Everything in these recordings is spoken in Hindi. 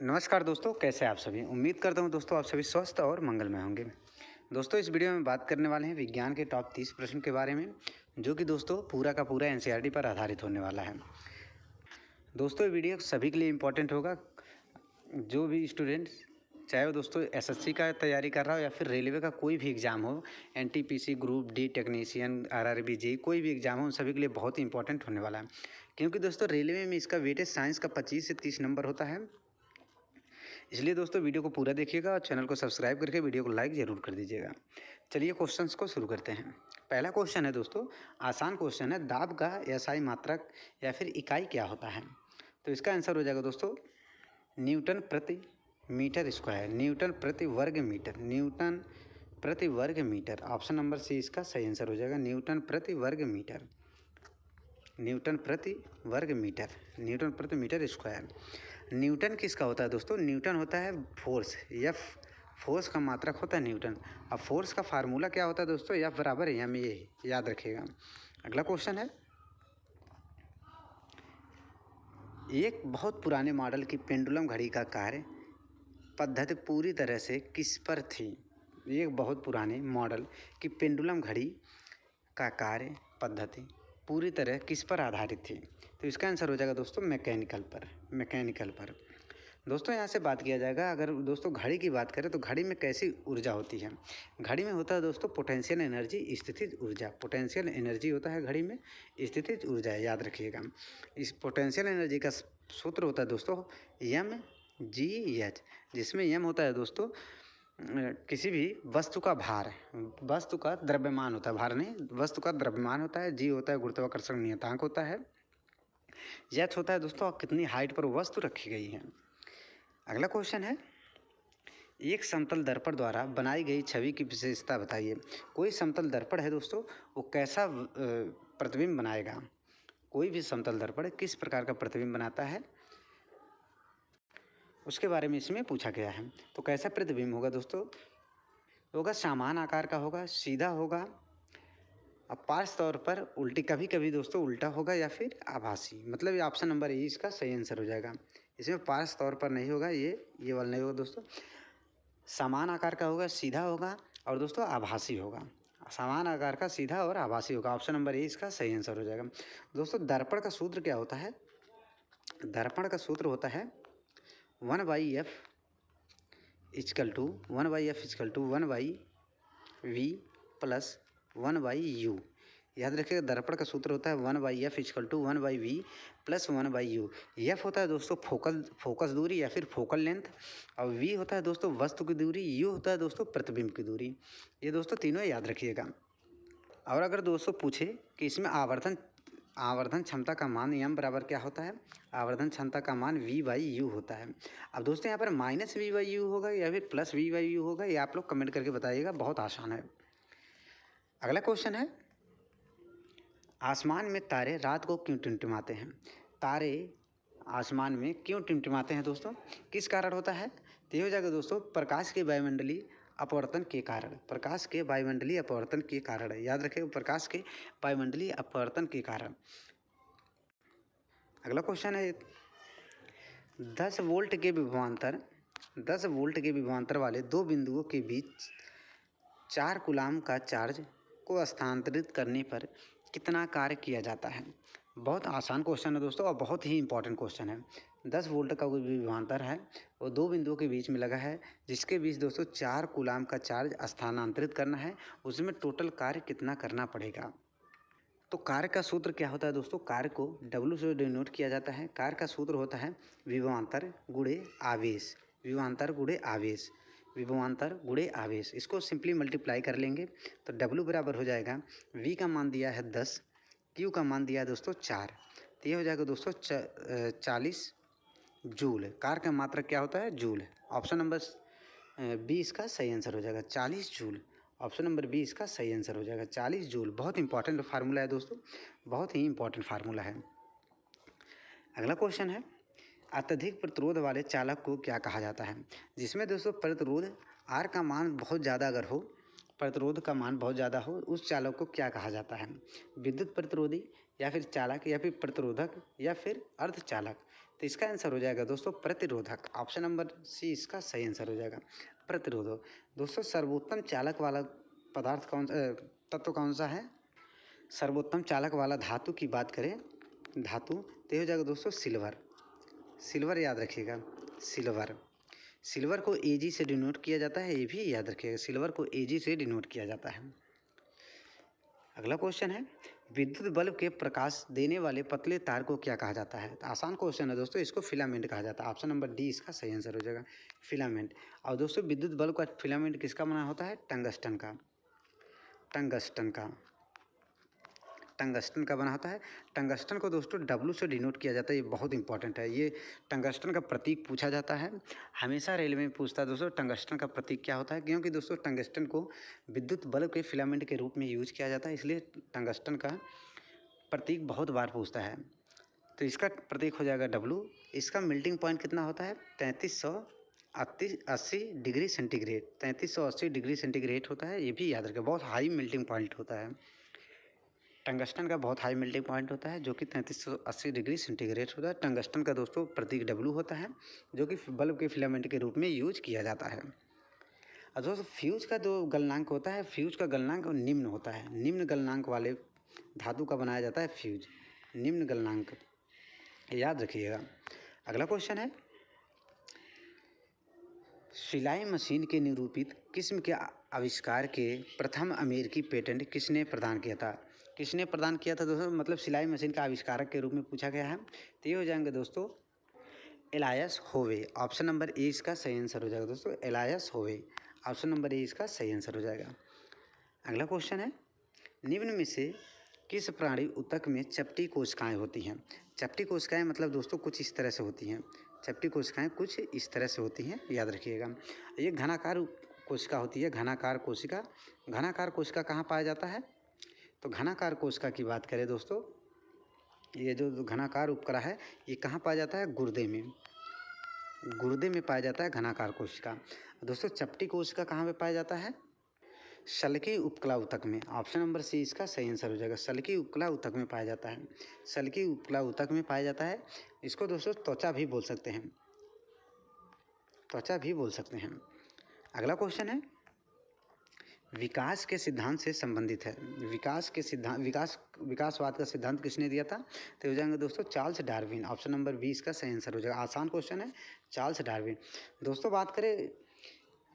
नमस्कार दोस्तों, कैसे हैं आप सभी। उम्मीद करता हूं दोस्तों आप सभी स्वस्थ और मंगलमय होंगे। दोस्तों इस वीडियो में बात करने वाले हैं विज्ञान के टॉप 30 प्रश्न के बारे में, जो कि दोस्तों पूरा का पूरा एनसीईआरटी पर आधारित होने वाला है। दोस्तों ये वीडियो सभी के लिए इम्पोर्टेंट होगा। जो भी स्टूडेंट्स, चाहे वो दोस्तों एसएससी का तैयारी कर रहा हो या फिर रेलवे का कोई भी एग्ज़ाम हो, NTPC, group D, technician, RRB, JEE, कोई भी एग्ज़ाम हो, उन सभी के लिए बहुत ही इंपॉर्टेंट होने वाला है। क्योंकि दोस्तों रेलवे में इसका वेटेज साइंस का 25 से 30 नंबर होता है। इसलिए दोस्तों वीडियो को पूरा देखिएगा और चैनल को सब्सक्राइब करके वीडियो को लाइक ज़रूर कर दीजिएगा। चलिए क्वेश्चंस को शुरू करते हैं। पहला क्वेश्चन है दोस्तों, आसान क्वेश्चन है। दाब का एसआई मात्रक या फिर इकाई क्या होता है? तो इसका आंसर हो जाएगा दोस्तों न्यूटन प्रति मीटर स्क्वायर, न्यूटन प्रति वर्ग मीटर, न्यूटन प्रति वर्ग मीटर। ऑप्शन नंबर सी इसका सही आंसर हो जाएगा, न्यूटन प्रति वर्ग मीटर, न्यूटन प्रति वर्ग मीटर, न्यूटन प्रति मीटर स्क्वायर। न्यूटन किसका होता है दोस्तों? न्यूटन होता है फोर्स, एफ फोर्स का मात्रक होता है न्यूटन। अब फोर्स का फार्मूला क्या होता है दोस्तों? एफ बराबर है एम ए, याद रखिएगा। अगला क्वेश्चन है, एक बहुत पुराने मॉडल की पेंडुलम घड़ी का कार्य पद्धति पूरी तरह से किस पर थी? एक बहुत पुराने मॉडल की पेंडुलम घड़ी का कार्य पद्धति पूरी तरह किस पर आधारित थी? तो इसका आंसर हो जाएगा दोस्तों मैकेनिकल पर। दोस्तों यहाँ से बात किया जाएगा, अगर दोस्तों घड़ी की बात करें तो घड़ी में कैसी ऊर्जा होती है? घड़ी में होता है दोस्तों पोटेंशियल एनर्जी, स्थितिज ऊर्जा। पोटेंशियल एनर्जी होता है घड़ी में, स्थितिज ऊर्जा है, याद रखिएगा। इस पोटेंशियल एनर्जी का सूत्र होता है दोस्तों एम जी एच, जिसमें एम होता है दोस्तों किसी भी वस्तु का भार, वस्तु का द्रव्यमान होता है, भार नहीं, वस्तु का द्रव्यमान होता है। जी होता है गुरुत्वाकर्षण नियतांक होता है। एच होता है दोस्तों कितनी हाइट पर वस्तु रखी गई है। अगला क्वेश्चन है, एक समतल दर्पण द्वारा बनाई गई छवि की विशेषता बताइए। कोई समतल दर्पण है दोस्तों, वो कैसा प्रतिबिंब बनाएगा? कोई भी समतल दर्पण किस प्रकार का प्रतिबिंब बनाता है, उसके बारे में इसमें पूछा गया है। तो कैसा प्रतिबिंब होगा दोस्तों? होगा समान आकार का होगा, सीधा होगा, अब पार्श्व तौर पर उल्टी, कभी कभी दोस्तों उल्टा होगा या फिर आभासी। मतलब ये ऑप्शन नंबर ए इसका सही आंसर हो जाएगा। इसमें पार्श्व तौर पर नहीं होगा, ये वाला नहीं होगा दोस्तों। समान आकार का होगा, सीधा होगा और दोस्तों आभासी होगा। समान आकार का, सीधा और आभासी होगा। ऑप्शन नंबर ए इसका सही आंसर हो जाएगा। दोस्तों दर्पण का सूत्र क्या होता है? दर्पण का सूत्र होता है 1/f = 1/v प्लस 1/u। याद रखिएगा दर्पण का सूत्र होता है 1/f = 1/v plus 1/u। F होता है दोस्तों फोकस दूरी या फिर फोकल लेंथ, और वी होता है दोस्तों वस्तु की दूरी, यू होता है दोस्तों प्रतिबिंब की दूरी। ये दोस्तों तीनों याद रखिएगा। और अगर दोस्तों पूछे कि इसमें आवर्धन क्षमता का मान एम बराबर क्या होता है? आवर्धन क्षमता का मान v/u होता है। अब दोस्तों यहाँ पर -v/u होगा या फिर +v/u होगा, ये आप लोग कमेंट करके बताइएगा, बहुत आसान है। अगला क्वेश्चन है, आसमान में तारे रात को क्यों टिमटिमाते हैं? तारे आसमान में क्यों टिमटिमाते हैं दोस्तोकिस कारण होता है? तो ये हो जाएगा दोस्तों प्रकाश के वायुमंडलीय अपवर्तन के कारण, प्रकाश के वायुमंडलीय अपवर्तन के कारण। याद रखिएगा प्रकाश के वायुमंडलीय अपवर्तन के कारण। अगला क्वेश्चन है, 10 वोल्ट के विभवांतर वाले दो बिंदुओं के बीच 4 कूलाम का चार्ज को स्थानांतरित करने पर कितना कार्य किया जाता है? बहुत आसान क्वेश्चन है दोस्तों और बहुत ही इंपॉर्टेंट क्वेश्चन है। 10 वोल्ट का कोई विभवांतर है, वो दो बिंदुओं के बीच में लगा है, जिसके बीच दोस्तों 4 कूलाम का चार्ज स्थानांतरित करना है। उसमें टोटल कार्य कितना करना पड़ेगा? तो कार्य का सूत्र क्या होता है दोस्तों? कार्य को W से डिनोट किया जाता है। कार्य का सूत्र होता है विभवांतर गुणे आवेश, विभवांतर गुणे आवेश, विभवांतर गुणे आवेश। इसको सिंपली मल्टीप्लाई कर लेंगे तो W बराबर हो जाएगा, V का मान दिया है 10, Q का मान दिया है दोस्तों 4, तो ये हो जाएगा दोस्तों 40 जूल। कार्य का मात्रक क्या होता है? जूल। ऑप्शन नंबर बी इसका सही आंसर हो जाएगा, 40 जूल। ऑप्शन नंबर बी इसका सही आंसर हो जाएगा, 40 जूल। बहुत इंपॉर्टेंट फार्मूला है दोस्तों, बहुत ही इंपॉर्टेंट फार्मूला है। अगला क्वेश्चन है, अत्यधिक प्रतिरोध वाले चालक को क्या कहा जाता है? जिसमें दोस्तों प्रतिरोध आर का मान बहुत ज़्यादा अगर हो, प्रतिरोध का मान बहुत ज़्यादा हो, उस चालक को क्या कहा जाता है? विद्युत प्रतिरोधी या फिर चालक या फिर प्रतिरोधक या फिर अर्धचालक। तो इसका आंसर हो जाएगा दोस्तों प्रतिरोधक। ऑप्शन नंबर सी इसका सही आंसर हो जाएगा, प्रतिरोधक। दोस्तों सर्वोत्तम चालक वाला पदार्थ तत्व कौन सा है? सर्वोत्तम चालक वाला धातु की बात करें, धातु तो हो जाएगा दोस्तों सिल्वर। सिल्वर याद रखिएगा, सिल्वर। सिल्वर को Ag से डिनोट किया जाता है, ये भी याद रखिएगा, सिल्वर को Ag से डिनोट किया जाता है। अगला क्वेश्चन है, विद्युत बल्ब के प्रकाश देने वाले पतले तार को क्या कहा जाता है? तो आसान क्वेश्चन है दोस्तों, इसको फिलामेंट कहा जाता है। ऑप्शन नंबर डी इसका सही आंसर हो जाएगा, फिलामेंट। और दोस्तों विद्युत बल्ब का फिलामेंट किसका बना होता है? टंगस्टन का, टंगस्टन का, टंगस्टन का बना होता है। टंगस्टन को दोस्तों W से डिनोट किया जाता है, ये बहुत इंपॉर्टेंट है। ये टंगस्टन का प्रतीक पूछा जाता है, हमेशा रेलवे में पूछता है दोस्तों टंगस्टन का प्रतीक क्या होता है, क्योंकि दोस्तों टंगस्टन को विद्युत बल्ब के फिलामेंट के रूप में यूज किया जाता है, इसलिए टंगस्टन का प्रतीक बहुत बार पूछता है। तो इसका प्रतीक हो जाएगा W। इसका मेल्टिंग पॉइंट कितना होता है? 3380 डिग्री सेंटीग्रेड, 3380 डिग्री सेंटीग्रेड होता है, ये भी याद रखें, बहुत हाई मेल्टिंग पॉइंट होता है। टंगस्टन का बहुत हाई मेल्टिंग पॉइंट होता है जो कि 3380 डिग्री सेंटीग्रेड होता है। टंगस्टन का दोस्तों प्रतीक W होता है, जो कि बल्ब के फिलामेंट के रूप में यूज किया जाता है। और दोस्तों फ्यूज का जो गलनांक होता है, फ्यूज का गलनांक निम्न होता है, निम्न गलनांक वाले धातु का बनाया जाता है फ्यूज, निम्न गलनांक, याद रखिएगा। अगला क्वेश्चन है, सिलाई मशीन के निरूपित किस्म के आविष्कार के प्रथम अमेरिकी पेटेंट किसने प्रदान किया था? किसने प्रदान किया था दोस्तों? मतलब सिलाई मशीन का आविष्कारक के रूप में पूछा गया है, तो ये हो जाएंगे दोस्तों एलायस होवे। ऑप्शन नंबर ए इसका सही आंसर हो जाएगा दोस्तों, एलायस होवे। ऑप्शन नंबर ए इसका सही आंसर हो जाएगा। अगला क्वेश्चन है, निम्न में से किस प्राणी ऊतक में चपटी कोशिकाएं होती हैं? चपटी कोशिकाएं मतलब दोस्तों कुछ इस तरह से होती हैं, चपटी कोशिकाएं कुछ इस तरह से होती हैं, याद रखिएगा। ये घनाकार कोशिका होती है, घनाकार कोशिका। घनाकार कोशिका कहाँ पाया जाता है? तो घनाकार कोशिका की बात करें दोस्तों, ये जो घनाकार उपकला है ये कहाँ पाया जाता है? गुर्दे में, गुर्दे में पाया जाता है घनाकार कोशिका। दोस्तों चपटी कोशिका कहाँ पे पाया जाता है? शल्की उपकला ऊतक में। ऑप्शन नंबर सी इसका सही आंसर हो जाएगा, शल्की उपकला ऊतक में पाया जाता है, शल्की उपकला ऊतक में पाया जाता है। इसको दोस्तों त्वचा भी बोल सकते हैं, त्वचा भी बोल सकते हैं। अगला क्वेश्चन है, विकास के सिद्धांत से संबंधित है। विकास के सिद्धांत, विकासवाद का सिद्धांत किसने दिया था? तो हो जाएंगे दोस्तों Charles Darwin. Option number B इसका सही आंसर हो जाएगा, आसान क्वेश्चन है, चार्ल्स डार्विन। दोस्तों बात करें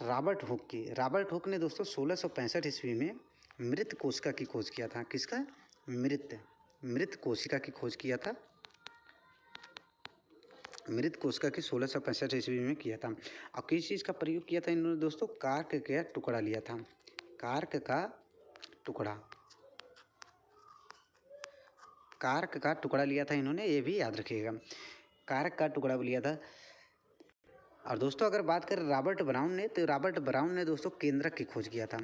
रॉबर्ट हुक की, रॉबर्ट हुक ने दोस्तों 1665 ईस्वी में मृत कोशिका की खोज किया था। किसका? मृत कोशिका की खोज किया था, मृत कोशिका की 1665 ईस्वी में किया था। और किस चीज़ का प्रयोग किया था इन्होंने दोस्तों? कार्क का टुकड़ा लिया था, कार्क का टुकड़ा, कार्क का टुकड़ा लिया था इन्होंने, ये भी याद रखिएगा, कार्क का टुकड़ा लिया था। और दोस्तों अगर बात करें रॉबर्ट ब्राउन ने, तो रॉबर्ट ब्राउन ने दोस्तों केंद्रक की खोज किया था,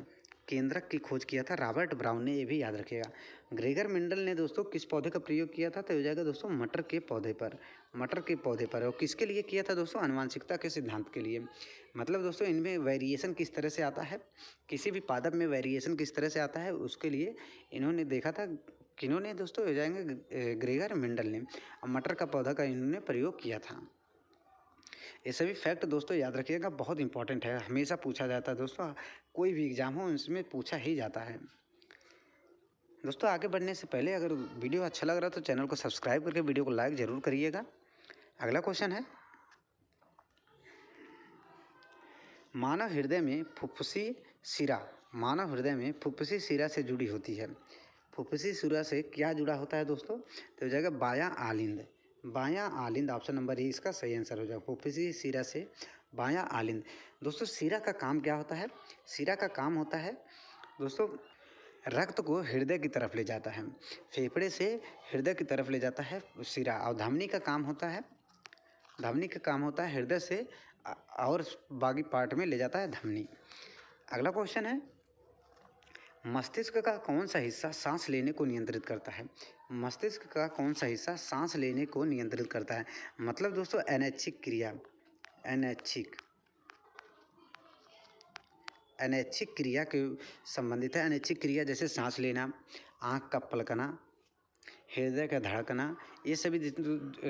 केंद्रक की खोज किया था रॉबर्ट ब्राउन ने, ये भी याद रखिएगा। ग्रेगर मेंडल ने दोस्तों किस पौधे का प्रयोग किया था? तो हो जाएगा दोस्तों मटर के पौधे पर, मटर के पौधे पर। और किसके लिए किया था दोस्तों? आनुवंशिकता के सिद्धांत के लिए। मतलब दोस्तों इनमें वेरिएशन किस तरह से आता है, किसी भी पादप में वेरिएशन किस तरह से आता है, उसके लिए इन्होंने देखा था। किन्होंने दोस्तों? हो जाएंगे ग्रेगर मेंडल ने। और मटर का पौधा का इन्होंने प्रयोग किया था। ये सभी फैक्ट दोस्तों याद रखिएगा, बहुत इंपॉर्टेंट है, हमेशा पूछा जाता है दोस्तों, कोई भी एग्जाम हो इसमें पूछा ही जाता है। दोस्तों आगे बढ़ने से पहले अगर वीडियो अच्छा लग रहा है तो चैनल को सब्सक्राइब करके वीडियो को लाइक ज़रूर करिएगा। अगला क्वेश्चन है, मानव हृदय में फुफ्फुसी शिरा, मानव हृदय में फुफ्फुसी शिरा से जुड़ी होती है। फुफ्फुसी शिरा से क्या जुड़ा होता है दोस्तों? तो हो जाएगा बायां आलिंद, बायां आलिंद। ऑप्शन नंबर ए इसका सही आंसर हो जाएगा, फुफ्फुसी शिरा से बायां आलिंद। दोस्तों शिरा का काम क्या होता है? शिरा का काम होता है दोस्तों रक्त को हृदय की तरफ ले जाता है, फेफड़े से हृदय की तरफ ले जाता है शिरा। और धमनी का काम होता है, धमनी का काम होता है हृदय से और बाकी पार्ट में ले जाता है धमनी। अगला क्वेश्चन है, मस्तिष्क का कौन सा हिस्सा सांस लेने को नियंत्रित करता है? मस्तिष्क का कौन सा हिस्सा सांस लेने को नियंत्रित करता है? मतलब दोस्तों अनैच्छिक क्रिया, अनैच्छिक क्रिया के संबंधित है। अनैच्छिक क्रिया जैसे सांस लेना, आँख का पलकना, हृदय का धड़कना, ये सभी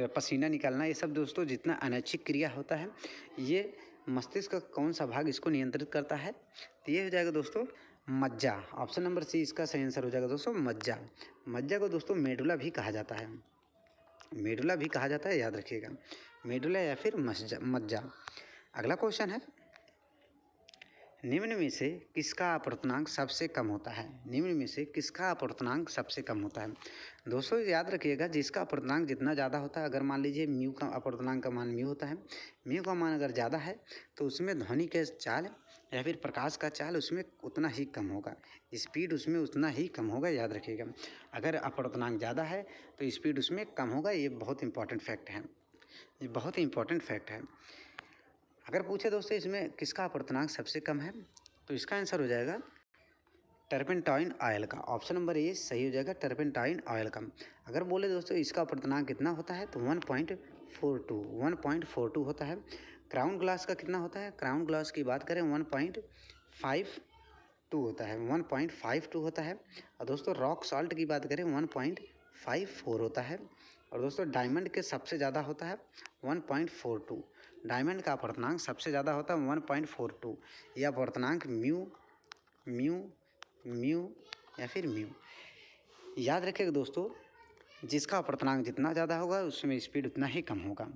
पसीना निकालना, ये सब दोस्तों जितना अनैच्छिक क्रिया होता है ये मस्तिष्क का कौन सा भाग इसको नियंत्रित करता है? तो ये हो जाएगा दोस्तों मज्जा। ऑप्शन नंबर सी इसका सही आंसर हो जाएगा दोस्तों मज्जा। मज्जा को दोस्तों मेडुला भी कहा जाता है, मेडुला भी कहा जाता है, याद रखिएगा, मेडुला या फिर मज्जा। अगला क्वेश्चन है, निम्न में से किसका अपवर्तनांक सबसे कम होता है? निम्न में से किसका अपवर्तनांक सबसे कम होता है? दोस्तों याद रखिएगा, जिसका अपवर्तनांक जितना ज़्यादा होता है, अगर मान लीजिए म्यू का अपवर्तनांक का मान म्यू होता है, म्यू का मान अगर ज़्यादा है तो उसमें ध्वनि के चाल या फिर प्रकाश का चाल उसमें उतना ही कम होगा, स्पीड उसमें उतना ही कम होगा, याद रखिएगा। अगर अपवर्तनांक ज़्यादा है तो स्पीड उसमें कम होगा, ये बहुत इंपॉर्टेंट फैक्ट है, ये बहुत ही इंपॉर्टेंट फैक्ट है। अगर पूछे दोस्तों इसमें किसका अपवर्तनांक सबसे कम है, तो इसका आंसर हो जाएगा टर्पेंटाइन ऑयल का। ऑप्शन नंबर ए सही हो जाएगा, टर्पेंटाइन ऑयल का। अगर बोले दोस्तों इसका अपवर्तनांक कितना होता है, तो 1.42 होता है। क्राउन ग्लास का कितना होता है? क्राउन ग्लास की बात करें 1.52 होता है, 1.52 होता है। और दोस्तों रॉक सॉल्ट की बात करें 1.54 होता है। और दोस्तों डायमंड के सबसे ज़्यादा होता है 1.42। डायमंड का अपवर्तनांक सबसे ज़्यादा होता है 1.42। यह अपवर्तनांक म्यू या फिर म्यू, याद रखिएगा दोस्तों, जिसका अपवर्तनांक जितना ज़्यादा होगा उसमें स्पीड उतना ही कम होगा।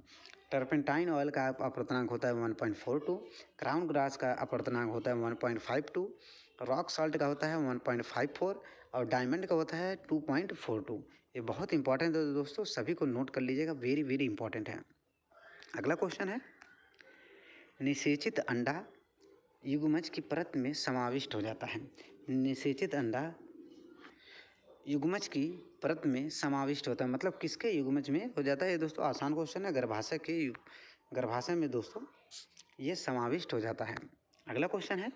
टर्पेंटाइन ऑयल का अपवर्तनांक होता है 1.42, क्राउन ग्रास का अपवर्तनांक होता है 1.52, रॉक सॉल्ट का होता है 1.54 और डायमंड का होता है 2.42। ये बहुत इंपॉर्टेंट है दोस्तों, सभी को नोट कर लीजिएगा, वेरी वेरी इंपॉर्टेंट है। अगला क्वेश्चन है, निषेचित अंडा युग्मज की परत में समाविष्ट हो जाता है। निषेचित अंडा युग्मज की परत में समाविष्ट होता है, मतलब किसके युग्मज में हो जाता है? ये दोस्तों आसान क्वेश्चन है, गर्भाशय में दोस्तों ये समाविष्ट हो जाता है। अगला क्वेश्चन है,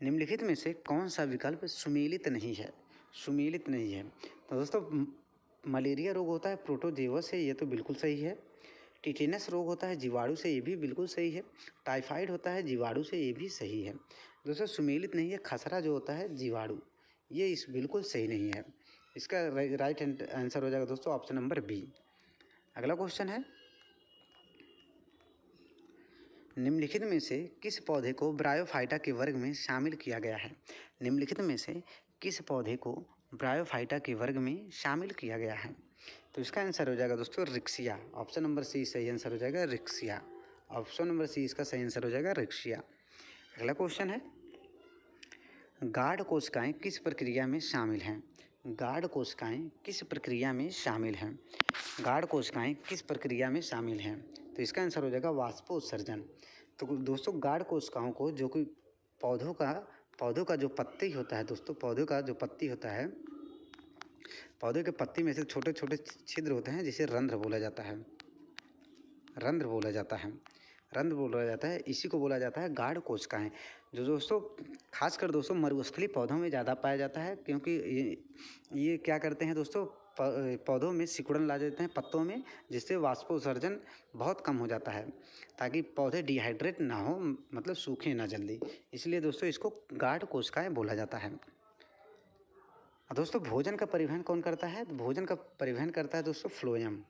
निम्नलिखित में से कौन सा विकल्प सुमेलित नहीं है? सुमेलित नहीं है तो दोस्तों मलेरिया रोग होता है प्रोटोजोआ से, ये तो बिल्कुल सही है। टिटेनस रोग होता है जीवाणु से, ये भी बिल्कुल सही है। टाइफाइड होता है जीवाणु से, ये भी सही है। दोस्तों सुमेलित नहीं है खसरा जो होता है जीवाणु, ये इस बिल्कुल सही नहीं है। इसका राइट आंसर हो जाएगा दोस्तों ऑप्शन नंबर बी। अगला क्वेश्चन है, निम्नलिखित में से किस पौधे को ब्रायोफाइटा के वर्ग में शामिल किया गया है? निम्नलिखित में से किस पौधे को ब्रायोफाइटा के वर्ग में शामिल किया गया है? तो इसका आंसर हो जाएगा दोस्तों रिक्सिया। ऑप्शन नंबर सी सही आंसर हो जाएगा रिक्सिया। ऑप्शन नंबर सी इसका सही आंसर हो जाएगा रिक्सिया। अगला क्वेश्चन है, गार्ड कोशिकाएं किस प्रक्रिया में शामिल हैं? गार्ड कोशिकाएं किस प्रक्रिया में शामिल हैं? गार्ड कोशिकाएं किस प्रक्रिया में शामिल हैं? तो इसका आंसर हो जाएगा वाष्पोत्सर्जन। तो दोस्तों गार्ड कोशिकाओं को जो कि पौधों का जो पत्ती होता है दोस्तों, पौधों का जो पत्ती होता है, पौधे के पत्ती में से छोटे छोटे छिद्र होते हैं जिसे रंध्र बोला जाता है, रंध्र बोला जाता है, रंध्र बोला जाता है, इसी को बोला जाता है गार्ड कोशिकाएं, जो दोस्तों खासकर दोस्तों मरुस्थलीय पौधों में ज़्यादा पाया जाता है, क्योंकि ये क्या करते हैं दोस्तों, पौधों में सिकुड़न ला देते हैं पत्तों में, जिससे वाष्पोत्सर्जन बहुत कम हो जाता है, ताकि पौधे डिहाइड्रेट ना हो, मतलब सूखे ना जल्दी, इसलिए दोस्तों इसको गार्ड कोशिकाएं बोला जाता है। दोस्तों भोजन का परिवहन कौन करता है? तो भोजन का परिवहन करता है दोस्तों फ्लोएम।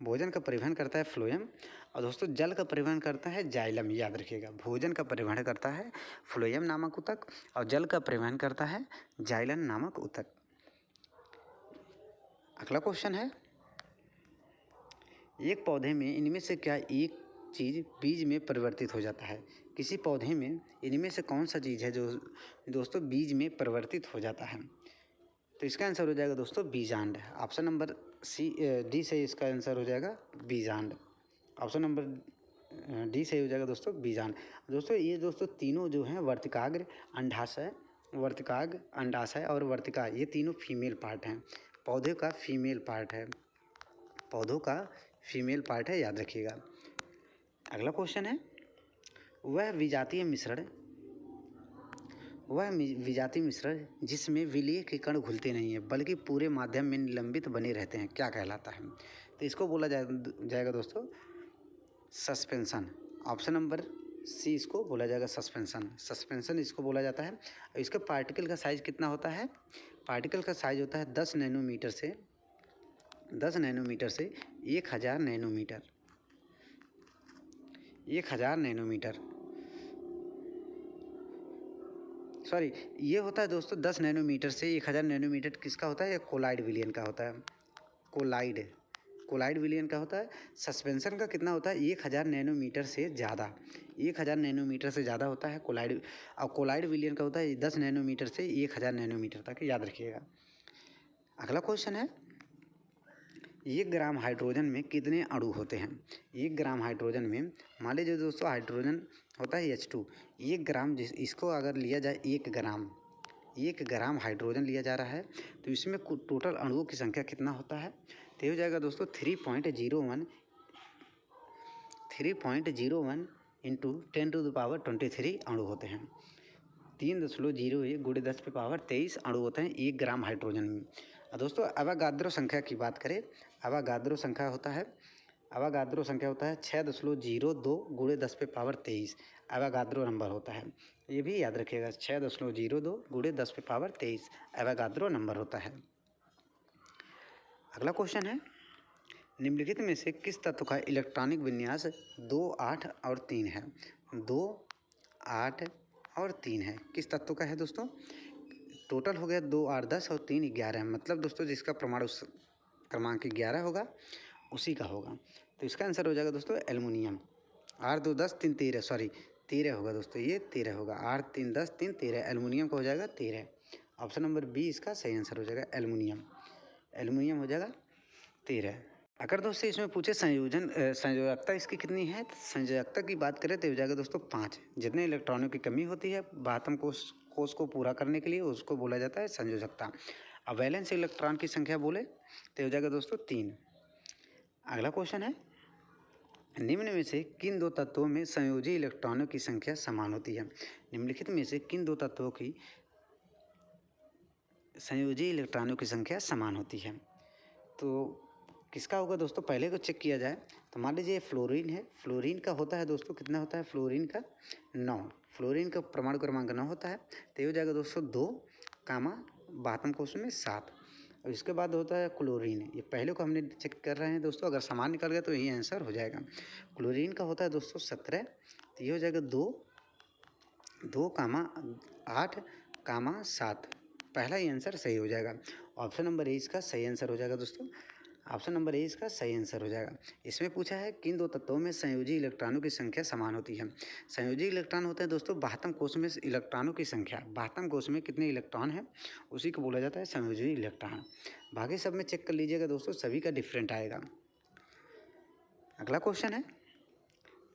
भोजन का परिवहन करता है फ्लोएम। और दोस्तों जल का परिवहन करता है जाइलम, याद रखिएगा, भोजन का परिवहन करता है फ्लोएम नामक ऊतक और जल का परिवहन करता है जाइलम नामक ऊतक। अगला क्वेश्चन है, एक पौधे में इनमें से क्या एक चीज़ बीज में परिवर्तित हो जाता है? किसी पौधे में इनमें से कौन सा चीज़ है जो दोस्तों बीज में परिवर्तित हो जाता है? तो इसका आंसर हो जाएगा दोस्तों बीजांड। ऑप्शन नंबर डी से इसका आंसर हो जाएगा बीजांड। ऑप्शन नंबर डी से हो जाएगा दोस्तों बीजांड। दोस्तों ये दोस्तों तीनों जो हैं वर्तिकाग्र, अंडाशय और वर्तिका, ये तीनों फीमेल पार्ट हैं, पौधे का फीमेल पार्ट है, पौधों का फीमेल पार्ट है, याद रखिएगा। अगला क्वेश्चन है, वह विजातीय मिश्रण जिसमें विलीय के कण घुलते नहीं है बल्कि पूरे माध्यम में निलंबित बने रहते हैं, क्या कहलाता है? तो इसको बोला जाएगा दोस्तों सस्पेंशन। ऑप्शन नंबर सी इसको बोला जाएगा सस्पेंशन, सस्पेंशन इसको बोला जाता है। इसका पार्टिकल का साइज़ कितना होता है? पार्टिकल का साइज़ होता है 10 नैनोमीटर से 1000 नैनोमीटर, 1000 नैनोमीटर, सॉरी ये होता है दोस्तों 10 नैनोमीटर से 1000 नैनोमीटर किसका होता है? कोलाइड विलयन का होता है। कोलाइड विलयन का होता है। सस्पेंशन का कितना होता है? 1000 नैनोमीटर से ज़्यादा, 1000 नैनोमीटर से ज़्यादा होता है कोलाइड। और कोलाइड विलयन का होता है 10 नैनोमीटर से 1000 नैनोमीटर तक, याद रखिएगा। अगला क्वेश्चन है, 1 ग्राम हाइड्रोजन में कितने अणु होते हैं? 1 ग्राम हाइड्रोजन में, मान लीजिए दोस्तों हाइड्रोजन होता है H2, 1 ग्राम इसको अगर लिया जाए 1 ग्राम हाइड्रोजन लिया जा रहा है तो इसमें टोटल अणुओं की संख्या कितना होता है? तो हो जाएगा दोस्तों 3.01 इंटू 10⁻23 अणु होते हैं। 3.01 × 10⁻23 अणु होते हैं 1 ग्राम हाइड्रोजन में। और दोस्तों अवागाद्रो संख्या की बात करें, अवागाद्रो संख्या होता है 6.02 × 10⁻23 अवागाद्रो नंबर होता है। ये भी याद रखिएगा, 6.02 × 10⁻23 अवागाद्रो नंबर होता है। अगला क्वेश्चन है, निम्नलिखित में से किस तत्व का इलेक्ट्रॉनिक विन्यास 2, 8 और 3 है? 2, 8 और 3 है, किस तत्व का है दोस्तों? टोटल हो गया 2, 8, 10 और 3, 11, मतलब दोस्तों जिसका परमाणु क्रमांक 11 होगा उसी का होगा। तो इसका आंसर हो जाएगा दोस्तों एल्युमिनियम। 8, 2, 10, 3, 13, सॉरी 13 होगा दोस्तों, ये 13 होगा। 8, 3, 10, 3, 13, एल्युमिनियम का हो जाएगा 13। ऑप्शन नंबर बी इसका सही आंसर हो जाएगा एल्युमिनियम हो जाएगा 13। अगर दोस्तों इसमें पूछे संयोजकता इसकी कितनी है, तो संयोजकता की बात करें तो हो जाएगा दोस्तों 5। जितने इलेक्ट्रॉनों की कमी होती है बातम कोष को पूरा करने के लिए उसको बोला जाता है संयोजकता। अब वैलेंस इलेक्ट्रॉन की संख्या बोले तो हो जाएगा दोस्तों 3। अगला क्वेश्चन है, निम्न में से किन 2 तत्वों में संयोजी इलेक्ट्रॉनों की संख्या समान होती है? निम्नलिखित में से किन 2 तत्वों की संयोजी इलेक्ट्रॉनों की संख्या समान होती है? तो किसका होगा दोस्तों? पहले को चेक किया जाए तो मान लीजिए फ्लोरीन है, फ्लोरीन का होता है दोस्तों कितना होता है? फ्लोरीन का 9, फ्लोरीन का परमाणु क्रमांक 9 होता है। तो ये हो जाएगा दोस्तों 2, बातम कोष में 7। और इसके बाद होता है क्लोरीन, ये पहले को हमने चेक कर रहे हैं दोस्तों, अगर समान निकल गया तो यही आंसर हो जाएगा। क्लोरीन का होता है दोस्तों 17, तो ये हो जाएगा 2, 8, 7, पहला ही आंसर सही हो जाएगा। ऑप्शन नंबर ए इसका सही आंसर हो जाएगा दोस्तों, ऑप्शन नंबर ए इसका सही आंसर हो जाएगा। इसमें पूछा है किन 2 तत्वों में संयोजी इलेक्ट्रॉनों की संख्या समान होती है? संयोजी इलेक्ट्रॉन होते हैं दोस्तों बाह्यतम कोष में इलेक्ट्रॉनों की संख्या, बाह्यतम कोष में कितने इलेक्ट्रॉन है उसी को बोला जाता है संयोजी इलेक्ट्रॉन। बाकी सब में चेक कर लीजिएगा दोस्तों, सभी का डिफरेंट आएगा। अगला क्वेश्चन है,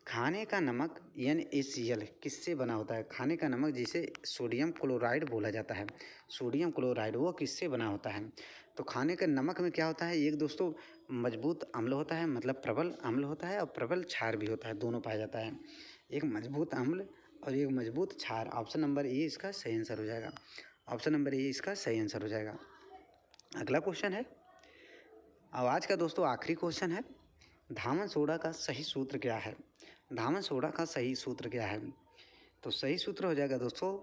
खाने का नमक NaCl किससे बना होता है? खाने का नमक जिसे सोडियम क्लोराइड बोला जाता है, सोडियम क्लोराइड, वो किससे बना होता है? तो खाने के नमक में क्या होता है? एक दोस्तों मजबूत अम्ल होता है, मतलब प्रबल अम्ल होता है, और प्रबल क्षार भी होता है, दोनों पाया जाता है। एक मजबूत अम्ल और एक मजबूत क्षार। ऑप्शन नंबर ए इसका सही आंसर हो जाएगा, ऑप्शन नंबर ए इसका सही आंसर हो जाएगा। अगला क्वेश्चन है, अब आज का दोस्तों आखिरी क्वेश्चन है, धामन सोडा का सही सूत्र क्या है? धामन सोडा का सही सूत्र क्या है? तो सही सूत्र हो जाएगा दोस्तों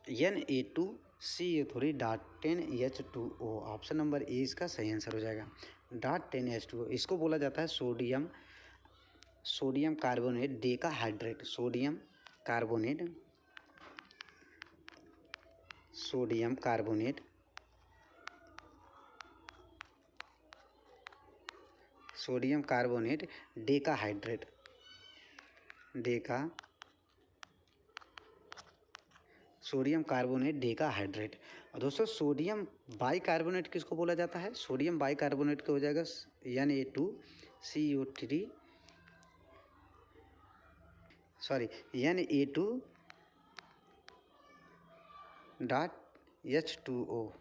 Na2CO3.10H2O। ऑप्शन नंबर ए इसका सही आंसर हो जाएगा, .10H2O। इसको बोला जाता है sodium carbonate decahydrate, sodium carbonate decahydrate, sodium carbonate decahydrate. और दोस्तों सोडियम बाइकार्बोनेट किसको बोला जाता है? सोडियम बाइकार्बोनेट को हो जाएगा Na2.H2O,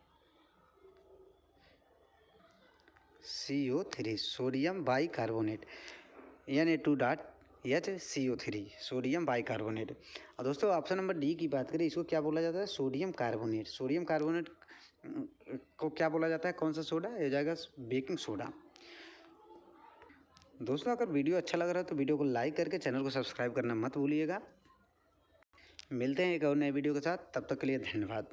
CO3, sodium bicarbonate, Na2.HCO3, sodium bicarbonate. और दोस्तों ऑप्शन नंबर डी की बात करें, इसको क्या बोला जाता है? Sodium carbonate. सोडियम कार्बोनेट को क्या बोला जाता है? कौन सा सोडा? ये जाएगा बेकिंग सोडा। दोस्तों अगर वीडियो अच्छा लग रहा है तो वीडियो को लाइक करके चैनल को सब्सक्राइब करना मत भूलिएगा। मिलते हैं एक और नए वीडियो के साथ, तब तक के लिए धन्यवाद।